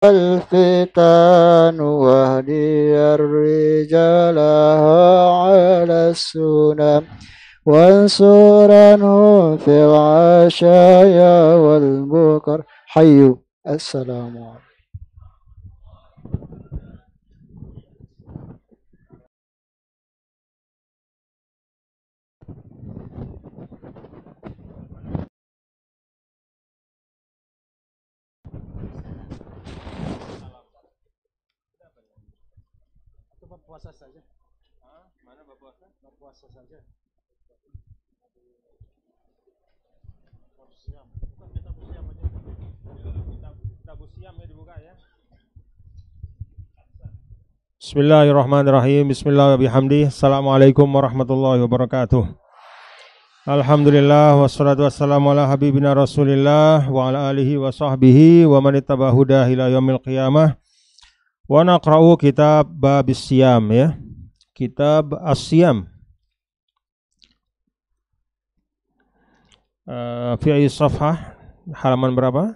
الفتان واهدي الرجال على السنن وانصرنه في العشايا والبكر حي السلام عليكم. Puasa saja. Mana berpuasa? Berpuasa saja. Siam. Bukan kita siam aja. Kita siam ya dibuka ya. Bismillahirrahmanirrahim. Bismillahirrahmanirrahim. Assalamualaikum warahmatullahi wabarakatuh. Alhamdulillah wassalatu wassalamu ala habibina Rasulillah wa ala alihi wa sahbihi wa man ittaba hudah ila yaumil qiyamah. Wa naqra'u kitab babis siyam ya. Kitab as-siyam. Fi safhah halaman berapa?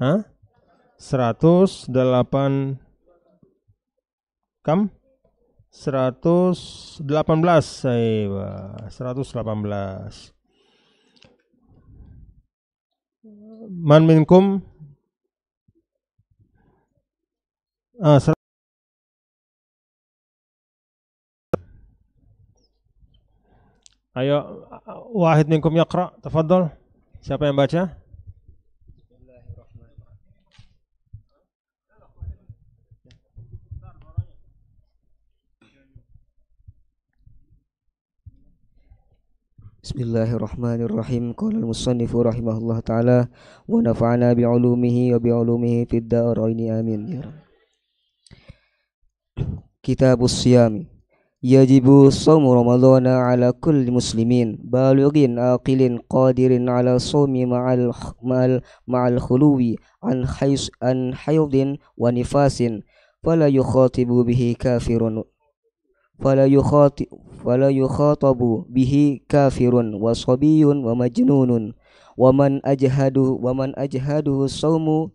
108 kam? 118 118. Man minkum ayo wahid minkum yaqra, tafadhal. Siapa yang baca? Bismillahirrahmanirrahim. Qala al-musannifu rahimahullah ta'ala wa nafa'ana bi'ulumihi wa bi'ulumihi fid daraini amin. Kitabus Siyam. Yajibu shaumu Ramadhana ala kulli muslimin balighin aqilin qadirin ala shaumi ma'al khuluwi an haydin wa nifasin fala yukhatibu bihi kafirun fala yukhatabu bihi kafirun wa sabiyun wa majnunun wa man ajhaduhu shaumu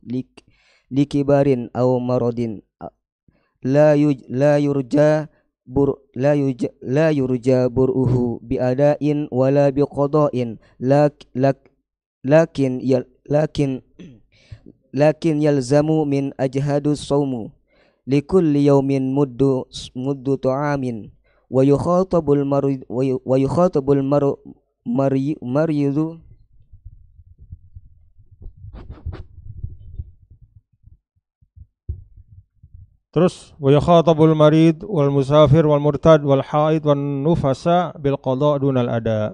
likibarin aw maradin la yurja bur'uhu bi'adain wala biqada'in lakin yalzamu min ajhadu shaumu likulli yawmin muddu ta'amin wa yukhatabul maridu Terus wa yakhatabul marid wal musafir wal murtad wal haid wan nufasa bil qada' dunal ada.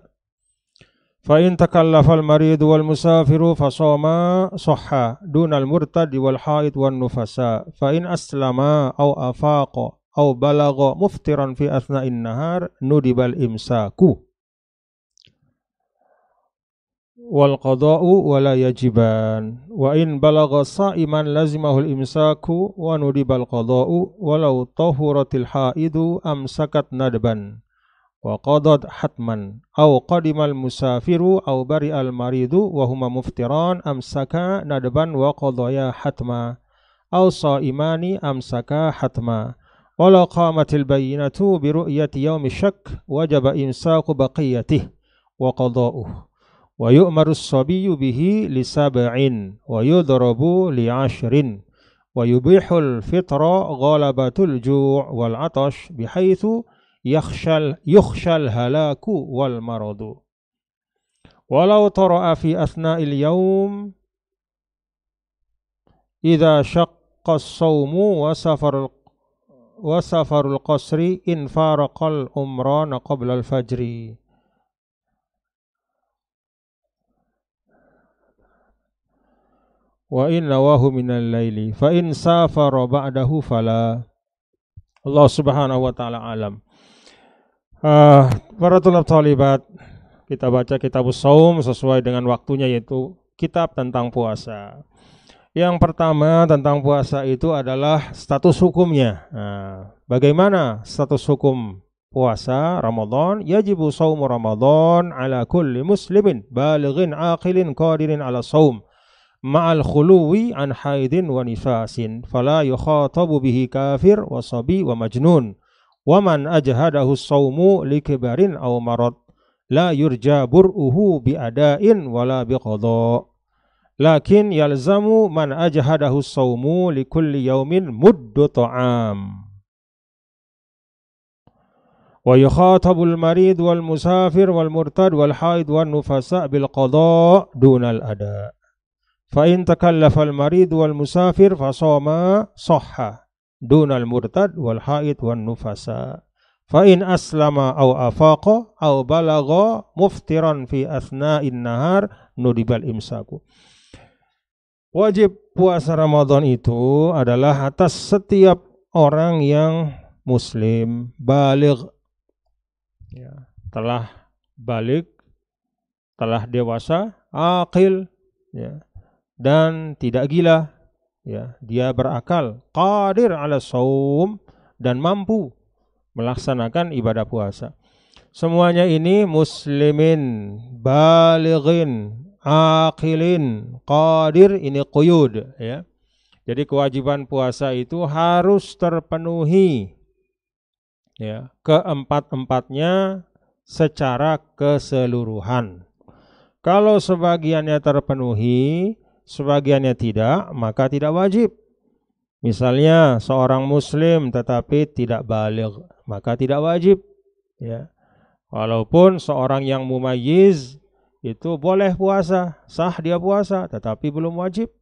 Fa in takallafa al marid wal musafiru fasama sahha dunal murtad wal haid wan nufasa. Fa in aslama aw afaqa aw balagha muftiran fi athna'in nahar nudibal imsaku. Wal qada'u wala yajiban wa in balagha sa'iman lazimahul imsaku wa nudibal qada'u walau tahuratil haidu amsakat nadban wa qadat hatman aw qadimal musafiru aw bari'al maridu wa huma muftiran amsaka nadban wa qadaya hatma aw sa'imani amsaka hatma walau qamatil bayyinatu bi ru'yati yaumi syak wajaba imsaku baqiyatih wa qada'uh wa yu'maru as-sabiyyu bihi li sab'in wa yudrabu li 'ashrin wa yubihul fitra ghalabatul ju' wal 'atash bihaitsu yukhshal halaku wal maradu walau tara'a fi athna'il yawm idza shaqqa as-sawmu wa safarul qasri in faraqal umrana qabla al-fajri. Wa in nawahu minal laili fa in safara ba'dahu fala. Allah Subhanahu wa taala alam. Para tulab talibat, kita baca kitabus shaum sesuai dengan waktunya, yaitu kitab tentang puasa. Yang pertama tentang puasa itu adalah status hukumnya. Bagaimana status hukum puasa Ramadan? Yajibu shaumu Ramadan ala kulli muslimin balighin aqilin qadirin ala shaum. ma'al khuluwi an haidin wa nifasin fala yukhatabu bihi kafir wa sabi wa majnun wa man ajhadahu as-sawmu likibarin aw marad la yurja bur'uhu bi ada'in wala bi qada lakin yalzamu man ajhadahu as-sawmu likulli yawmin muddu ta'am wa yukhatabul marid wal musafir wal murtad wal haid wal nufasa bil qada dunal ada fa in takallafa al marid wal musafir fa shoma sahha dunal murtad wal haid wan nufasa fa in aslama aw afaqa aw balagha muftiran fi athna'in nahar nudibal imsaku. Wajib puasa Ramadan itu adalah atas setiap orang yang muslim baligh, ya, telah balik, telah dewasa, aqil, ya, dan tidak gila, ya, dia berakal, qadir ala shaum, dan mampu melaksanakan ibadah puasa. Semuanya ini muslimin, balighin, aqilin, qadir, ini quyud, ya. Jadi kewajiban puasa itu harus terpenuhi, ya, keempat-empatnya secara keseluruhan. Kalau sebagiannya terpenuhi, sebagiannya tidak, maka tidak wajib. Misalnya seorang muslim tetapi tidak baligh, maka tidak wajib, ya. Walaupun seorang yang mumayyiz itu boleh puasa, sah dia puasa, tetapi belum wajib,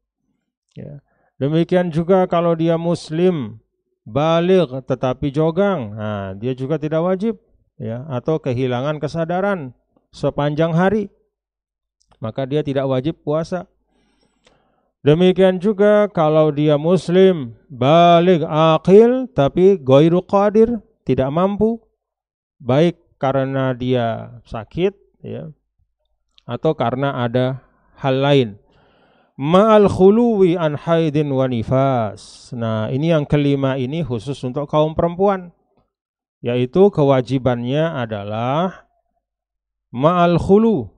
ya. Demikian juga kalau dia muslim baligh tetapi jogang, nah, dia juga tidak wajib, ya, atau kehilangan kesadaran sepanjang hari, maka dia tidak wajib puasa. Demikian juga kalau dia muslim baligh aqil tapi ghairu qadir, tidak mampu, baik karena dia sakit, ya, atau karena ada hal lain. Ma'al khuluwi an haidin wa nifas. Nah, ini yang kelima, ini khusus untuk kaum perempuan, yaitu kewajibannya adalah ma'al khulu,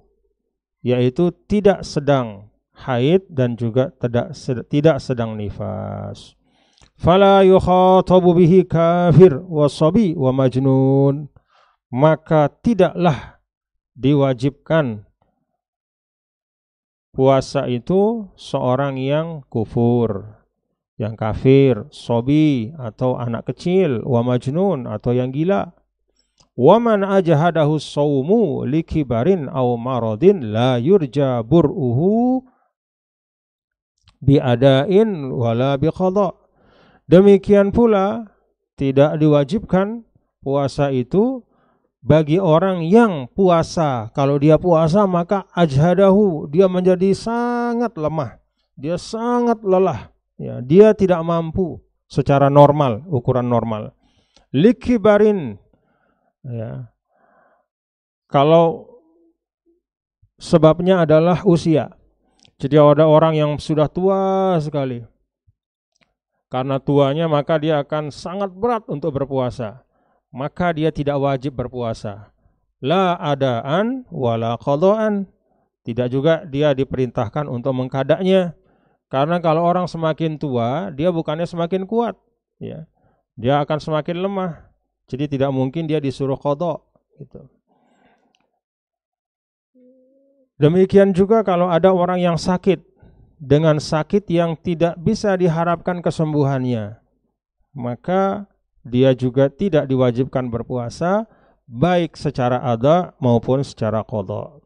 yaitu tidak sedang haid dan juga tidak sedang nifas. Fala yukhatabu bihi kafir wa sabi wa majnun. Maka tidaklah diwajibkan puasa itu seorang yang kufur, yang kafir, sobi atau anak kecil, wa majnun atau yang gila. Wa man ajhadahu shaumu likibarin aw maradin la yurja bur'uhu bi adain wala bi qada. Demikian pula tidak diwajibkan puasa itu bagi orang yang puasa. Kalau dia puasa maka ajhadahu, dia menjadi sangat lemah, dia sangat lelah, ya, dia tidak mampu secara normal, ukuran normal. Likibarin, ya, kalau sebabnya adalah usia. Jadi ada orang yang sudah tua sekali, karena tuanya maka dia akan sangat berat untuk berpuasa, maka dia tidak wajib berpuasa. La adaan wala qadaan. Tidak juga dia diperintahkan untuk mengqadanya. Karena kalau orang semakin tua, dia bukannya semakin kuat, ya. Dia akan semakin lemah. Jadi tidak mungkin dia disuruh qada, gitu. Demikian juga kalau ada orang yang sakit dengan sakit yang tidak bisa diharapkan kesembuhannya, maka dia juga tidak diwajibkan berpuasa, baik secara ada maupun secara qada.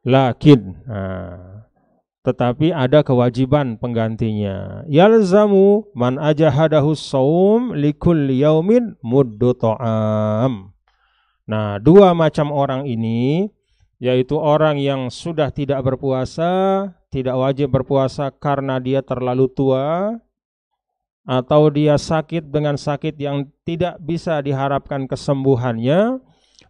Lakin, tetapi ada kewajiban penggantinya. Yalzamu man ajahadahu shaum likulli yaumin muddu ta'am. Nah, dua macam orang ini, yaitu orang yang sudah tidak berpuasa, tidak wajib berpuasa karena dia terlalu tua, atau dia sakit dengan sakit yang tidak bisa diharapkan kesembuhannya,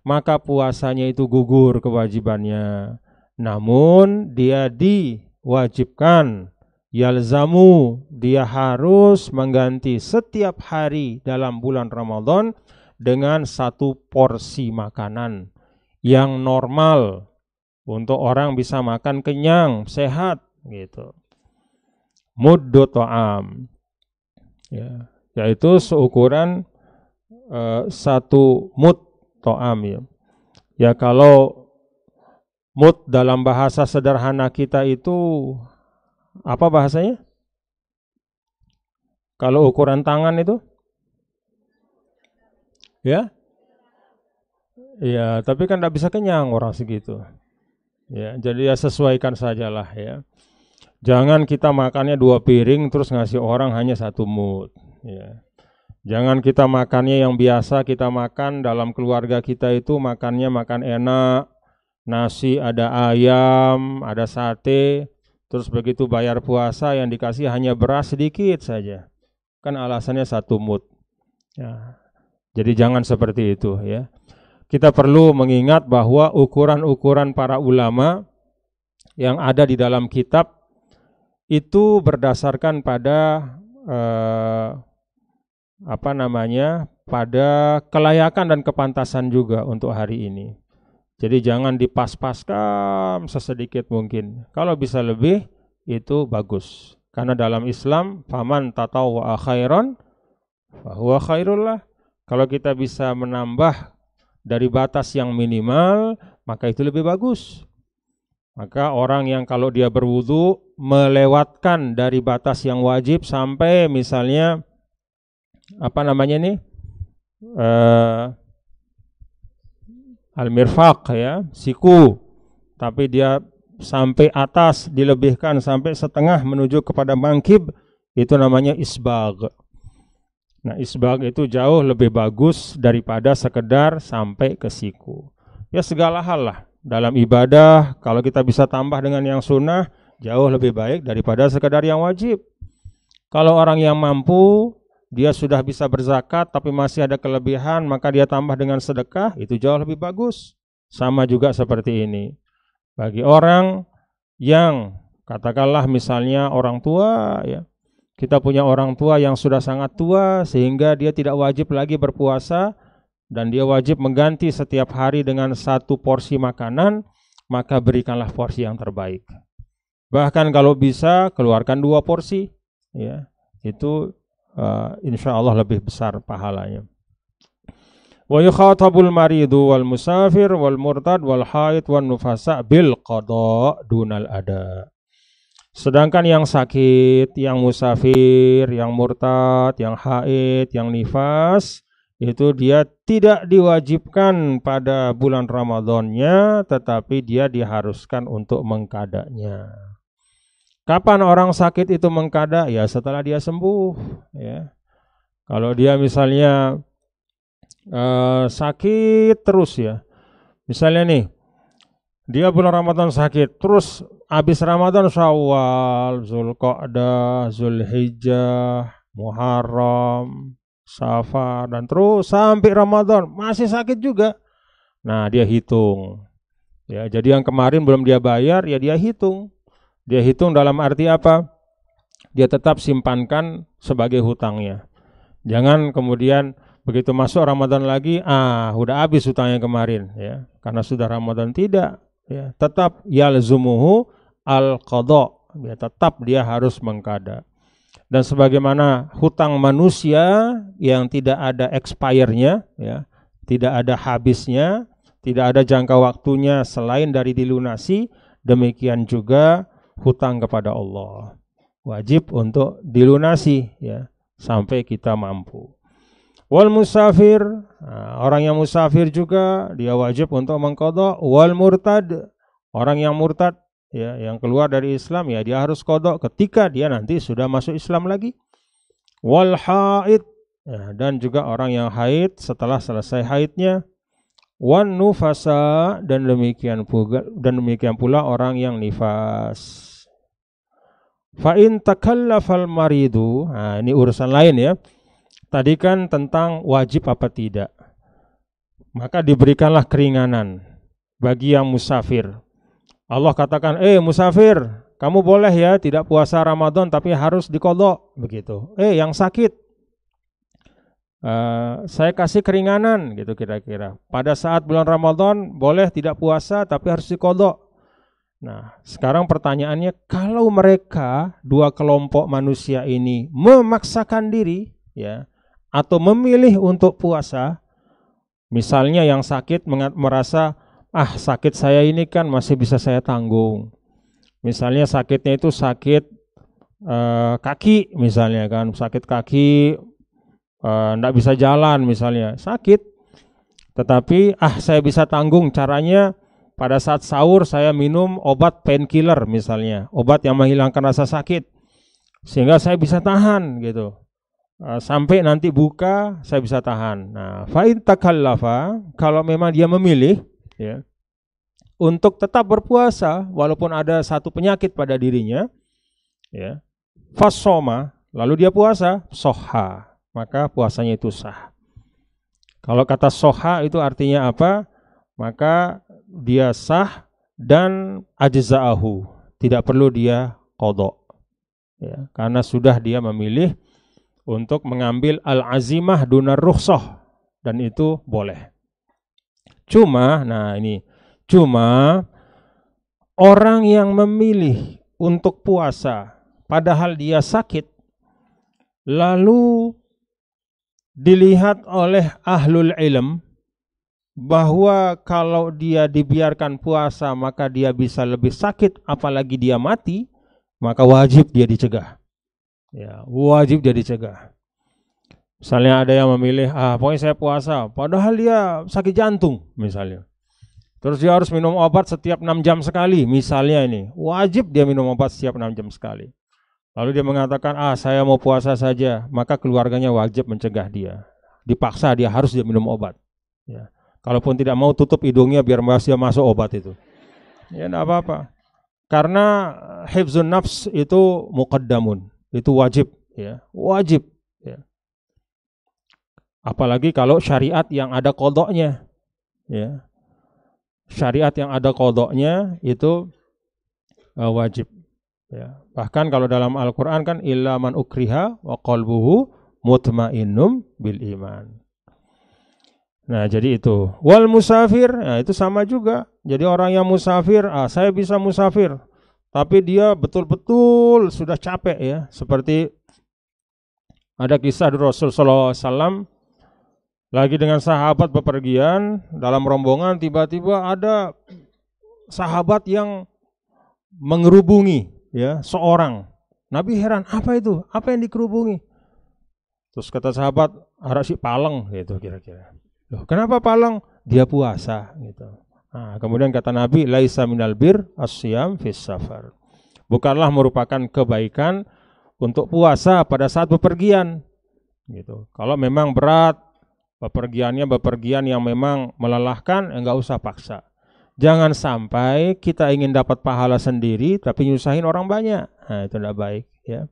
maka puasanya itu gugur kewajibannya. Namun dia diwajibkan, yalzamu, dia harus mengganti setiap hari dalam bulan Ramadan dengan satu porsi makanan yang normal, untuk orang bisa makan kenyang, sehat gitu. Muddu ta'am, ya, yaitu seukuran 1 mud ta'am ya. Ya kalau mud dalam bahasa sederhana kita itu apa bahasanya? Kalau ukuran tangan itu? Ya? Ya, tapi kan tidak bisa kenyang orang segitu. Ya, jadi ya sesuaikan sajalah ya. Jangan kita makannya 2 piring terus ngasih orang hanya 1 mud. Ya. Jangan kita makannya yang biasa kita makan dalam keluarga kita itu makannya makan enak, nasi ada ayam, ada sate, terus begitu bayar puasa yang dikasih hanya beras sedikit saja. Kan alasannya 1 mud. Ya. Jadi jangan seperti itu ya. Kita perlu mengingat bahwa ukuran-ukuran para ulama yang ada di dalam kitab itu berdasarkan pada pada kelayakan dan kepantasan juga untuk hari ini. Jadi jangan dipas-paskan sesedikit mungkin. Kalau bisa lebih itu bagus. Karena dalam Islam faman tatawwa'a khairan fahuwa khairul lah. Kalau kita bisa menambah dari batas yang minimal, maka itu lebih bagus. Maka orang yang kalau dia berwudu melewatkan dari batas yang wajib sampai misalnya al-mirfaq ya, siku, tapi dia sampai atas dilebihkan sampai setengah menuju kepada mangkib, itu namanya isbagh. Nah, isbagh itu jauh lebih bagus daripada sekedar sampai ke siku. Ya segala hal lah dalam ibadah, kalau kita bisa tambah dengan yang sunnah, jauh lebih baik daripada sekedar yang wajib. Kalau orang yang mampu, dia sudah bisa berzakat tapi masih ada kelebihan, maka dia tambah dengan sedekah, itu jauh lebih bagus. Sama juga seperti ini. Bagi orang yang katakanlah misalnya orang tua ya, kita punya orang tua yang sudah sangat tua sehingga dia tidak wajib lagi berpuasa dan dia wajib mengganti setiap hari dengan 1 porsi makanan, maka berikanlah porsi yang terbaik. Bahkan kalau bisa keluarkan 2 porsi ya. Itu insya Allah lebih besar pahalanya. Wa yukhatabul maridu wal musafir wal murtad wal haid wan nufasa bil qada dunal ada. Sedangkan yang sakit, yang musafir, yang murtad, yang haid, yang nifas, itu dia tidak diwajibkan pada bulan Ramadannya, tetapi dia diharuskan untuk mengqadanya. Kapan orang sakit itu mengqada? Ya setelah dia sembuh. Ya. Kalau dia misalnya sakit terus ya, misalnya nih, dia bulan Ramadan sakit, terus habis Ramadan Syawal, Zulqa'dah, Zulhijjah, Muharram, Safar, dan terus sampai Ramadan masih sakit juga. Nah, dia hitung. Ya, jadi yang kemarin belum dia bayar, ya dia hitung. Dia hitung dalam arti apa? Dia tetap simpankan sebagai hutangnya. Jangan kemudian begitu masuk Ramadan lagi, udah habis hutangnya kemarin, ya. Karena sudah Ramadan tidak. Ya, tetap yalzumuhu al-qadha, ya, tetap dia harus mengqada. Dan sebagaimana hutang manusia yang tidak ada expire-nya, ya, tidak ada habisnya, tidak ada jangka waktunya selain dari dilunasi, demikian juga hutang kepada Allah wajib untuk dilunasi ya sampai kita mampu. Wal musafir, orang yang musafir juga dia wajib untuk mengqadha. Wal murtad, orang yang murtad ya, yang keluar dari Islam ya dia harus qadha ketika dia nanti sudah masuk Islam lagi. Wal haid, ya, dan juga orang yang haid setelah selesai haidnya. Wan nufasa, dan demikian pula orang yang nifas. Fa in takallafal maridu, ini urusan lain ya. Tadi kan tentang wajib apa tidak. Maka diberikanlah keringanan bagi yang musafir. Allah katakan, musafir, kamu boleh ya tidak puasa Ramadan tapi harus diqadha begitu. Yang sakit, saya kasih keringanan gitu kira-kira. Pada saat bulan Ramadan boleh tidak puasa tapi harus diqadha. Nah, sekarang pertanyaannya, kalau mereka dua kelompok manusia ini memaksakan diri, ya, atau memilih untuk puasa, misalnya yang sakit merasa, sakit saya ini kan masih bisa saya tanggung. Misalnya sakitnya itu sakit kaki, misalnya kan, sakit kaki, enggak bisa jalan misalnya, sakit. Tetapi saya bisa tanggung, caranya pada saat sahur saya minum obat painkiller misalnya, obat yang menghilangkan rasa sakit, sehingga saya bisa tahan gitu. Sampai nanti buka saya bisa tahan. Nah, fa'in takallafa, kalau memang dia memilih, ya, untuk tetap berpuasa walaupun ada satu penyakit pada dirinya, ya, fasoma, lalu dia puasa, soha, maka puasanya itu sah. Kalau kata soha itu artinya apa? Maka dia sah dan ajza'ahu, tidak perlu dia qadha, ya, karena sudah dia memilih untuk mengambil al-azimah dunar rukhsah, dan itu boleh. Cuma orang yang memilih untuk puasa padahal dia sakit, lalu dilihat oleh ahlul ilm bahwa kalau dia dibiarkan puasa maka dia bisa lebih sakit, apalagi dia mati, maka wajib dia dicegah. Ya, wajib dia dicegah. Misalnya ada yang memilih, pokoknya saya puasa, padahal dia sakit jantung misalnya. Terus dia harus minum obat setiap 6 jam sekali, misalnya ini. Wajib dia minum obat setiap 6 jam sekali. Lalu dia mengatakan, saya mau puasa saja, maka keluarganya wajib mencegah dia. Dipaksa dia harus dia minum obat. Ya. Kalaupun tidak mau, tutup hidungnya biar dia masuk obat itu. Ya enggak apa-apa. Karena hifzun nafs itu muqaddamun, itu wajib, ya. Wajib, ya. Apalagi kalau syariat yang ada qadhanya, ya. Syariat yang ada qadhanya itu wajib, ya. Bahkan kalau dalam Al-Qur'an kan illa man ukriha wa qalbuhu mutmainnum bil iman. Nah, jadi itu. Wal musafir, nah itu sama juga. Jadi orang yang musafir, saya bisa musafir, tapi dia betul-betul sudah capek, ya. Seperti ada kisah dari Rasul sallallahu alaihi wasallam lagi dengan sahabat bepergian, dalam rombongan tiba-tiba ada sahabat yang mengerubungi, ya, seorang. Nabi heran, apa itu? Apa yang dikerubungi? Terus kata sahabat, si paleng, gitu kira-kira. Loh, kenapa paleng? Dia puasa, gitu. Nah, kemudian kata Nabi, laisa minal bir as-siyam fis safar. Bukanlah merupakan kebaikan untuk puasa pada saat bepergian, gitu. Kalau memang berat bepergian yang memang melelahkan, enggak usah paksa. Jangan sampai kita ingin dapat pahala sendiri tapi nyusahin orang banyak. Nah, itu enggak baik, ya.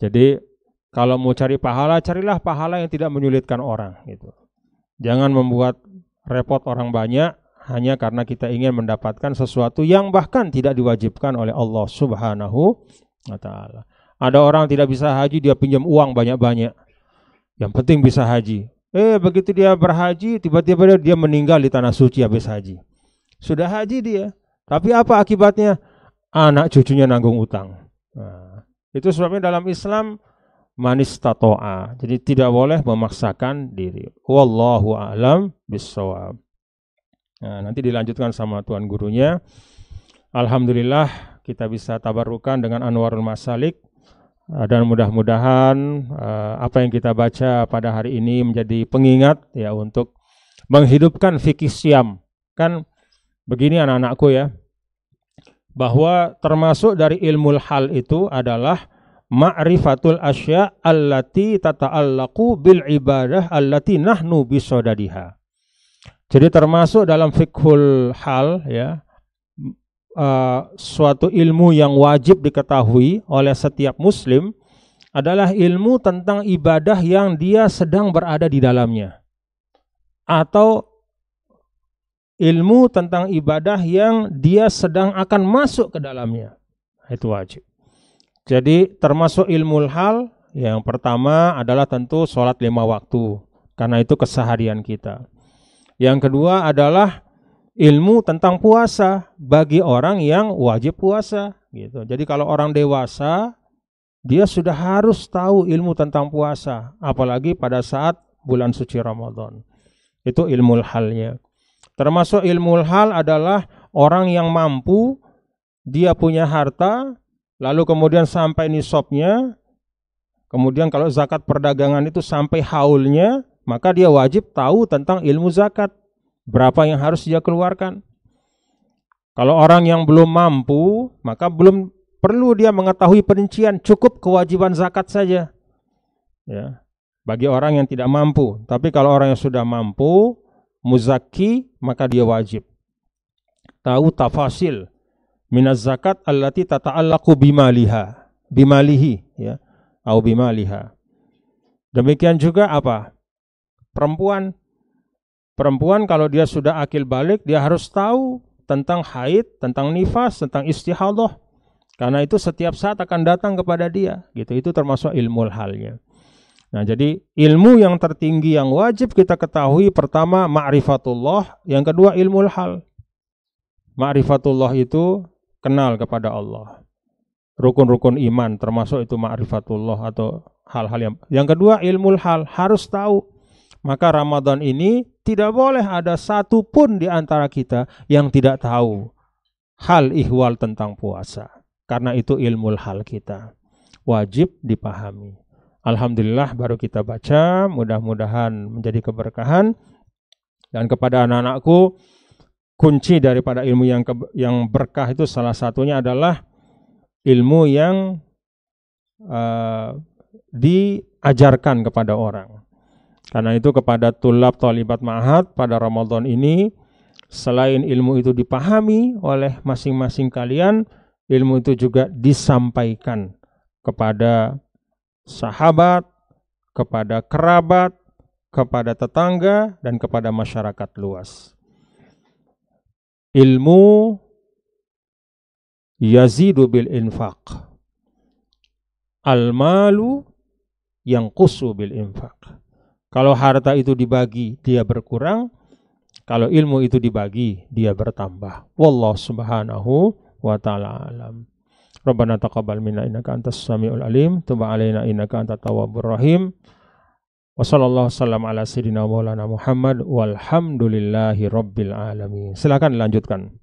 Jadi kalau mau cari pahala, carilah pahala yang tidak menyulitkan orang, gitu. Jangan membuat repot orang banyak hanya karena kita ingin mendapatkan sesuatu yang bahkan tidak diwajibkan oleh Allah Subhanahu wa ta'ala. Ada orang tidak bisa haji, dia pinjam uang banyak-banyak. Yang penting bisa haji. Begitu dia berhaji, tiba-tiba dia meninggal di tanah suci habis haji. Sudah haji dia, tapi apa akibatnya? Anak cucunya nanggung utang. Nah, itu sebabnya dalam Islam manis tato'a. Jadi tidak boleh memaksakan diri. Wallahu a'lam bissawab. Nah, nanti dilanjutkan sama tuan gurunya. Alhamdulillah kita bisa tabarukan dengan Anwarul Masalik. Dan mudah-mudahan apa yang kita baca pada hari ini menjadi pengingat, ya, untuk menghidupkan fikih siam. Kan begini anak-anakku, ya, bahwa termasuk dari ilmu hal itu adalah ma'rifatul asya allati tata'allaqu bil ibadah allati nahnu bisodadiha. Jadi termasuk dalam fiqhul hal, ya, suatu ilmu yang wajib diketahui oleh setiap muslim adalah ilmu tentang ibadah yang dia sedang berada di dalamnya, atau ilmu tentang ibadah yang dia sedang akan masuk ke dalamnya. Itu wajib. Jadi termasuk ilmu hal, yang pertama adalah tentu sholat 5 waktu, karena itu keseharian kita. Yang kedua adalah ilmu tentang puasa bagi orang yang wajib puasa gitu. Jadi kalau orang dewasa dia sudah harus tahu ilmu tentang puasa, apalagi pada saat bulan suci Ramadan. Itu ilmu halnya. Termasuk ilmu hal adalah orang yang mampu, dia punya harta, lalu kemudian sampai nisabnya, kemudian kalau zakat perdagangan itu sampai haulnya, maka dia wajib tahu tentang ilmu zakat. Berapa yang harus dia keluarkan. Kalau orang yang belum mampu, maka belum perlu dia mengetahui perincian, cukup kewajiban zakat saja. Ya, bagi orang yang tidak mampu. Tapi kalau orang yang sudah mampu, muzakki, maka dia wajib tahu tafasil minaz zakat allati tata'allaqu bimalihi ya, atau bimaliha. Demikian juga apa? Perempuan kalau dia sudah akil balik, dia harus tahu tentang haid, tentang nifas, tentang istihadah. Karena itu setiap saat akan datang kepada dia. Gitu. Itu termasuk ilmu halnya. Nah, jadi ilmu yang tertinggi yang wajib kita ketahui, pertama ma'rifatullah, yang kedua ilmu hal. Ma'rifatullah itu kenal kepada Allah. Rukun-rukun iman termasuk itu ma'rifatullah atau hal-hal yang kedua ilmu hal, harus tahu. Maka Ramadan ini tidak boleh ada satu pun di antara kita yang tidak tahu hal ihwal tentang puasa. Karena itu ilmu hal kita. Wajib dipahami. Alhamdulillah baru kita baca, mudah-mudahan menjadi keberkahan. Dan kepada anak-anakku, kunci daripada ilmu yang berkah itu salah satunya adalah ilmu yang diajarkan kepada orang. Karena itu kepada tulab talibat ma'had pada Ramadan ini, selain ilmu itu dipahami oleh masing-masing kalian, ilmu itu juga disampaikan kepada sahabat, kepada kerabat, kepada tetangga, dan kepada masyarakat luas. Ilmu yazidu bil infaq. Al-malu yanqusu bil infaq. Kalau harta itu dibagi, dia berkurang. Kalau ilmu itu dibagi, dia bertambah. Wallahu subhanahu wa ta'ala alam. Rabbana taqabbal minna innaka antas samiul alim, tub 'alaina innaka antat tawwabur rahim. Wa sallallahu wasallam ala sayyidina maulana Muhammad walhamdulillahi rabbil alamin. Silakan lanjutkan.